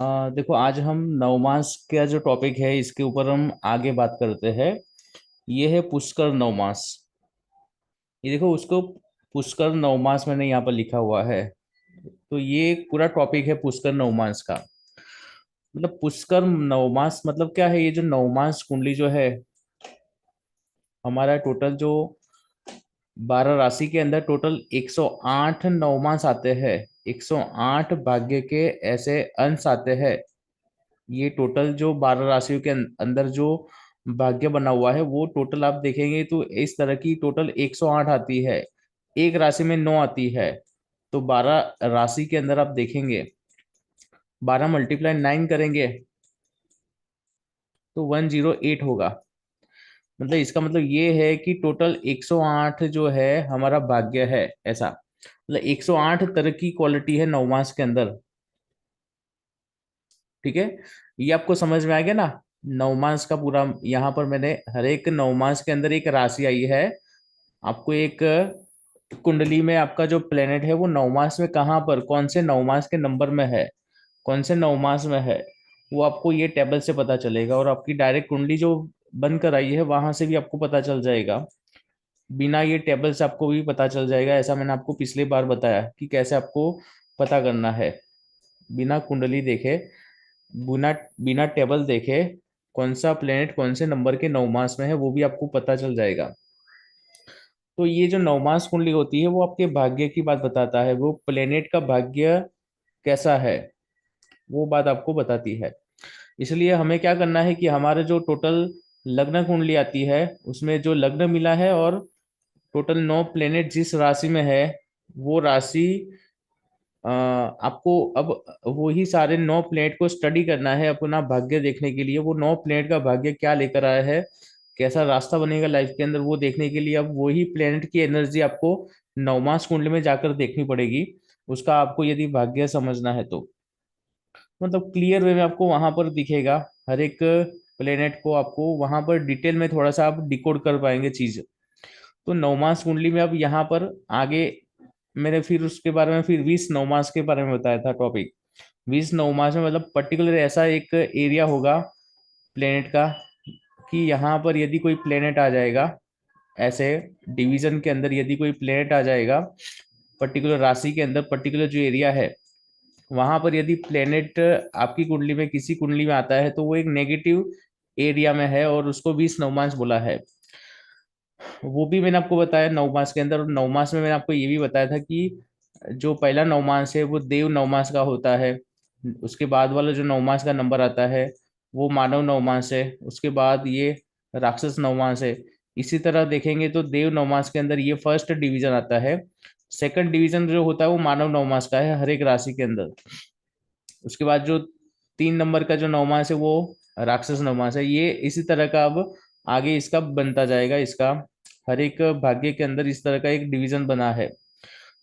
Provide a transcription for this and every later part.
देखो, आज हम नवमास का जो टॉपिक है इसके ऊपर हम आगे बात करते हैं। ये है पुष्कर नवमास। ये देखो, उसको पुष्कर नवमास मैंने यहाँ पर लिखा हुआ है। तो ये एक पूरा टॉपिक है पुष्कर नवमास का। मतलब पुष्कर नवमास मतलब क्या है? ये जो नवमास कुंडली जो है, हमारा टोटल जो 12 राशि के अंदर टोटल 108 नवमास आते हैं। 108 भाग्य के ऐसे अंश आते हैं। ये टोटल जो 12 राशियों के अंदर जो भाग्य बना हुआ है, वो टोटल आप देखेंगे तो इस तरह की टोटल 108 आती है। एक राशि में 9 आती है। तो 12 राशि के अंदर आप देखेंगे, 12 मल्टीप्लाई 9 करेंगे तो 108 होगा। मतलब इसका मतलब ये है कि टोटल 108 जो है हमारा भाग्य है, ऐसा। मतलब 108 तरह की क्वालिटी है नवमास के अंदर। ठीक है, ये आपको समझ में आ गया ना? नवमास का पूरा यहाँ पर मैंने हर एक नवमास के अंदर एक राशि आई है। आपको एक कुंडली में आपका जो प्लेनेट है वो नवमास में कहाँ पर, कौन से नवमास के नंबर में है, कौन से नवमास में है, वो आपको ये टेबल से पता चलेगा। और आपकी डायरेक्ट कुंडली जो बनकर आई है वहां से भी आपको पता चल जाएगा। बिना ये टेबल से आपको भी पता चल जाएगा। ऐसा मैंने आपको पिछली बार बताया कि कैसे आपको पता करना है। बिना कुंडली देखे, बिना बिना टेबल देखे कौन सा प्लेनेट कौन से नंबर के नवमास में है वो भी आपको पता चल जाएगा। तो ये जो नवमास कुंडली होती है वो आपके भाग्य की बात बताता है। वो प्लेनेट का भाग्य कैसा है वो बात आपको बताती है। इसलिए हमें क्या करना है कि हमारे जो टोटल लग्न कुंडली आती है उसमें जो लग्न मिला है और टोटल 9 प्लेनेट जिस राशि में है, वो राशि आपको अब वो ही सारे 9 प्लेनेट को स्टडी करना है अपना भाग्य देखने के लिए। वो 9 प्लेनेट का भाग्य क्या लेकर आया है, कैसा रास्ता बनेगा लाइफ के अंदर, वो देखने के लिए अब वही प्लेनेट की एनर्जी आपको नवमास कुंडली में जाकर देखनी पड़ेगी। उसका आपको यदि भाग्य समझना है तो मतलब क्लियर वे में आपको वहां पर दिखेगा। हर एक प्लेनेट को आपको वहां पर डिटेल में थोड़ा सा आप डिकोड कर पाएंगे चीज। तो नवमास कुंडली में अब यहाँ पर आगे मैंने फिर उसके बारे में फिर 20 नवमास के बारे में बताया था टॉपिक। 20 नवमास में मतलब पर्टिकुलर ऐसा एक एरिया होगा प्लेनेट का कि यहाँ पर यदि कोई प्लेनेट आ जाएगा, ऐसे डिवीजन के अंदर यदि कोई प्लेनेट आ जाएगा पर्टिकुलर राशि के अंदर, पर्टिकुलर जो एरिया है वहां पर यदि प्लेनेट आपकी कुंडली में किसी कुंडली में आता है तो वो एक नेगेटिव एरिया में है और उसको 20 नवमास बोला है। वो भी मैंने आपको बताया नवमास के अंदर। और नवमास में मैंने आपको ये भी बताया था कि जो पहला नवमास है वो देव नवमास का होता है। उसके बाद वाला जो नवमास का नंबर आता है वो मानव नवमास है। उसके बाद ये राक्षस नवमास है। इसी तरह देखेंगे तो देव नवमास के अंदर ये फर्स्ट डिवीजन आता है। सेकंड डिवीजन जो होता है वो मानव नवमास का है हर एक राशि के अंदर। उसके बाद जो 3 नंबर का जो नवमास है वो राक्षस नवमास है। ये इसी तरह का अब आगे इसका बनता जाएगा। इसका हर एक भाग्य के अंदर इस तरह का एक डिवीजन बना है।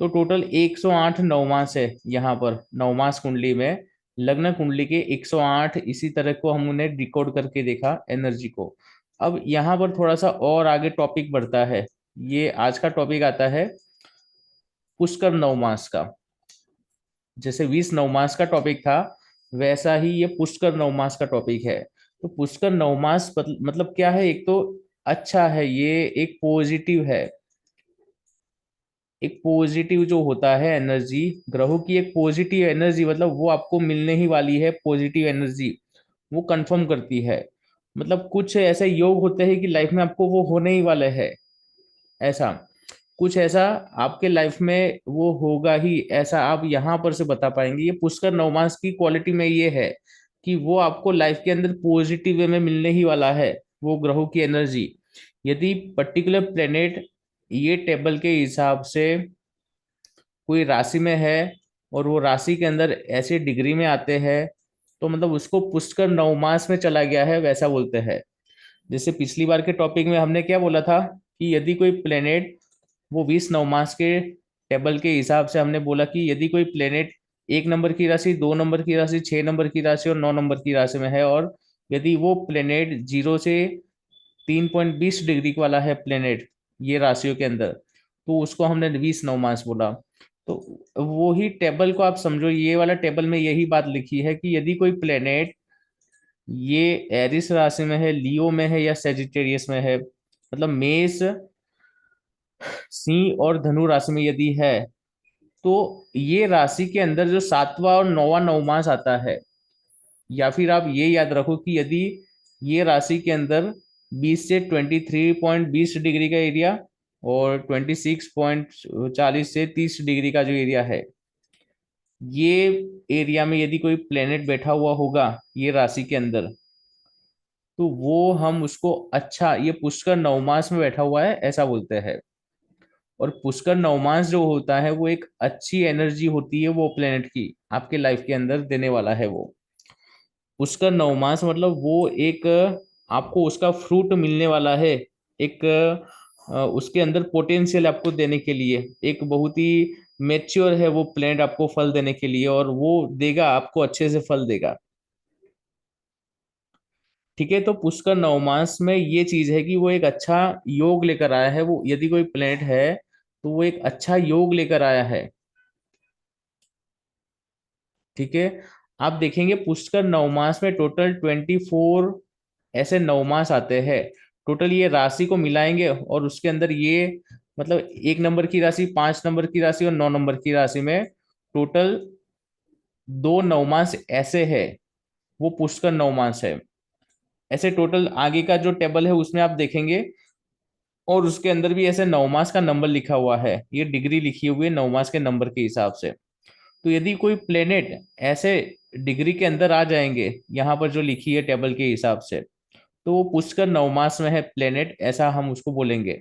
तो टोटल 108 नवमास है यहाँ पर नवमास कुंडली में। लग्न कुंडली के 108 इसी तरह को हमने डिकोड करके देखा एनर्जी को। अब यहाँ पर थोड़ा सा और आगे टॉपिक बढ़ता है। ये आज का टॉपिक आता है पुष्कर नवमास का। जैसे 20 नवमास का टॉपिक था वैसा ही ये पुष्कर नवमास का टॉपिक है। तो पुष्कर नवमास मतलब क्या है? एक तो अच्छा है, ये एक पॉजिटिव है। एक पॉजिटिव जो होता है एनर्जी, ग्रहों की एक पॉजिटिव एनर्जी, मतलब वो आपको मिलने ही वाली है पॉजिटिव एनर्जी। वो कंफर्म करती है। मतलब कुछ ऐसे योग होते हैं कि लाइफ में आपको वो होने ही वाले है, ऐसा कुछ ऐसा आपके लाइफ में वो होगा ही, ऐसा आप यहाँ पर से बता पाएंगे। ये पुष्कर नवमास की क्वालिटी में ये है कि वो आपको लाइफ के अंदर पॉजिटिव वे में मिलने ही वाला है, वो ग्रहों की एनर्जी। यदि पर्टिकुलर प्लेनेट ये टेबल के हिसाब से कोई राशि में है और वो राशि के अंदर ऐसे डिग्री में आते हैं तो मतलब उसको पुष्कर नवमास में चला गया है, वैसा बोलते हैं। जैसे पिछली बार के टॉपिक में हमने क्या बोला था कि यदि कोई प्लेनेट वो 20 नवमास के टेबल के हिसाब से हमने बोला कि यदि कोई प्लेनेट 1 नंबर की राशि, 2 नंबर की राशि, 6 नंबर की राशि और 9 नंबर की राशि में है, और यदि वो प्लेनेट 0 से 3.20 डिग्री वाला है प्लेनेट ये राशियों के अंदर, तो उसको हमने 20 नवमास बोला। तो वो ही टेबल को आप समझो, ये वाला टेबल में यही बात लिखी है कि यदि कोई प्लेनेट ये एरिस राशि में है, लियो में है, या सेजिटेरियस में है, मतलब मेष, सिंह और धनु राशि में यदि है, तो ये राशि के अंदर जो सातवां और नौवां नवमास आता है, या फिर आप ये याद रखो कि यदि ये राशि के अंदर 20 से 23.20 डिग्री का एरिया और 26.40 से 30 डिग्री का जो एरिया है, ये एरिया में यदि कोई प्लेनेट बैठा हुआ होगा ये राशि के अंदर, तो वो हम उसको अच्छा, ये पुष्कर नवमास में बैठा हुआ है ऐसा बोलते हैं। और पुष्कर नवमास जो होता है वो एक अच्छी एनर्जी होती है वो प्लेनेट की आपके लाइफ के अंदर देने वाला है वो। पुष्कर नवमास मतलब वो एक आपको उसका फ्रूट मिलने वाला है, एक उसके अंदर पोटेंशियल आपको देने के लिए, एक बहुत ही मेच्योर है वो प्लेनेट आपको फल देने के लिए, और वो देगा आपको, अच्छे से फल देगा। ठीक है, तो पुष्कर नवमास में ये चीज है कि वो एक अच्छा योग लेकर आया है, वो यदि कोई प्लेनेट है तो वो एक अच्छा योग लेकर आया है। ठीक है, आप देखेंगे पुष्कर नवमास में टोटल 24 ऐसे नवमास आते हैं। टोटल ये राशि को मिलाएंगे और उसके अंदर ये, मतलब 1 नंबर की राशि, 5 नंबर की राशि और 9 नंबर की राशि में टोटल 2 नवमास ऐसे है, वो पुष्कर नवमास है। ऐसे टोटल आगे का जो टेबल है उसमें आप देखेंगे, और उसके अंदर भी ऐसे नवमास का नंबर लिखा हुआ है, ये डिग्री लिखी हुई है नवमास के नंबर के हिसाब से। तो यदि कोई प्लेनेट ऐसे डिग्री के अंदर आ जाएंगे यहाँ पर जो लिखी है टेबल के हिसाब से, तो वो पुष्कर नवमास में है प्लेनेट, ऐसा हम उसको बोलेंगे।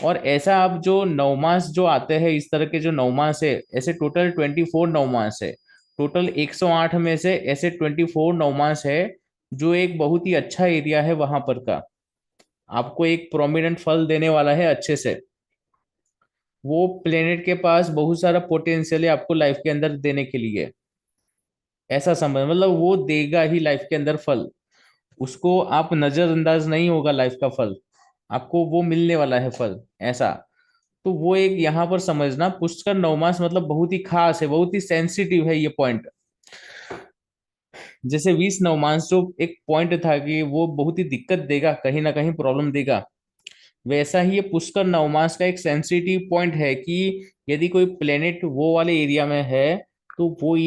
और ऐसा आप जो नवमास जो आते हैं, इस तरह के जो नवमास है, ऐसे टोटल 24 नवमास है। टोटल 108 में से ऐसे 24 नवमास है, जो एक बहुत ही अच्छा एरिया है वहां पर का, आपको एक प्रोमिनेंट फल देने वाला है अच्छे से। वो प्लेनेट के पास बहुत सारा पोटेंशियल है आपको लाइफ के अंदर देने के लिए, ऐसा समझ, मतलब वो देगा ही लाइफ के अंदर फल, उसको आप नजरअंदाज नहीं होगा लाइफ का फल, आपको वो मिलने वाला है फल, ऐसा। तो वो एक यहाँ पर समझना, पुष्कर नवमास मतलब बहुत ही खास है, बहुत ही सेंसिटिव है ये पॉइंट। जैसे 20 नवमास जो एक पॉइंट था कि वो बहुत ही दिक्कत देगा, कहीं ना कहीं प्रॉब्लम देगा, वैसा ही ये पुष्कर नवमास का एक सेंसिटिव पॉइंट है कि यदि कोई प्लेनेट वो वाले एरिया में है तो वो